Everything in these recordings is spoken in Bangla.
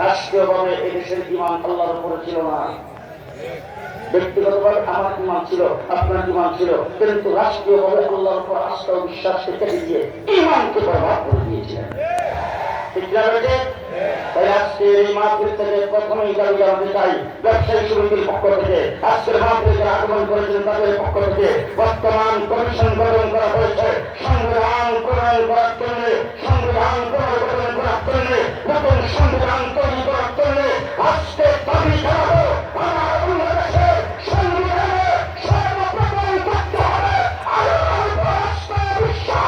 রাষ্ট্রীয়ভাবে এদেশের ঈমান আল্লাহর উপরে ছিল না, ব্যক্তিগতভাবে আমার ঈমান ছিল, আপনার ঈমান ছিল, কিন্তু রাষ্ট্রীয়ভাবে আল্লাহর উপর আস্থা ও বিশ্বাসকে কেটে দিয়ে ঈমানকে বরবাদ করে দিয়েছিলেন। তাই আজকের এই মাহফিল থেকে প্রথমেই দাবি জানাতে চাই, ব্যবসায়ী সমিতির পক্ষ থেকে আজকের মাহফিলে যারা আগমন করেছেন তাদের পক্ষ থেকে বর্তমান কমিশন গঠন করা হয়েছে সংবিধান প্রণয়ন করার জন্য, সংবিধান পুনর্গঠন করার জন্য, নতুন সংবিধান তৈরি করার জন্য আজকে দাবি জানাবো আমার বাংলাদেশের সংবিধানে সর্বপ্রথম করতে হবে আল্লাহর উপর আস্থা বিশ্বাস।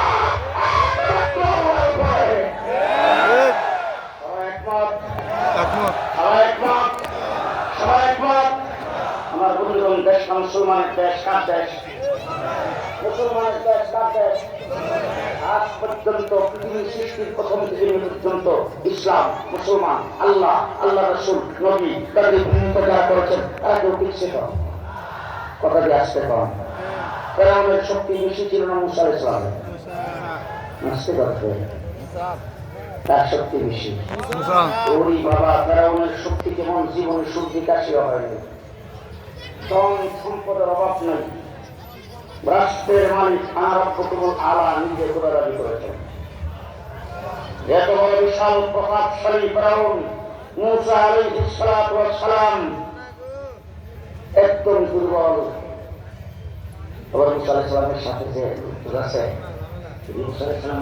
আমার বন্ধুগণ, দেশ মুসলমানের দেশ, কার দেশ? মুসলমানের দেশ, কার দেশ? আজ পর্যন্ত পৃথিবীর সৃষ্টির প্রথম থেকে পর্যন্ত ইসলাম, মুসলমান, আল্লাহ, আল্লাহ রসুল, নবী তাদের ভূমিকা যারা করেছেন তারা কেউ পিছিয়ে কম কথা দিয়ে আসতে কম। ফেরাউনের শক্তি বেশি ছিল না মুসা আলাইহিস সালামের? আসতে করতে তার শক্তি বেশি। ওই বাবা, ফেরাউনের শক্তি যেমন জীবনে সুখ বিকাশীয় হয়নি, ধন সম্পদের অভাব নেই, রাষ্ট্রের মালিক আনারব্বকুমুল আলা নিজে খোদা দাবি করেছেন। এত বড় বিশাল প্রভাবশালী ফেরাউন মুসা আলাইহিস সালাতু ওয়াস সালাম একদম দুর্বল। আবার মুসা আলাইহিস সালামের সাথে যে আছে মুসা আলাইহিস সালাম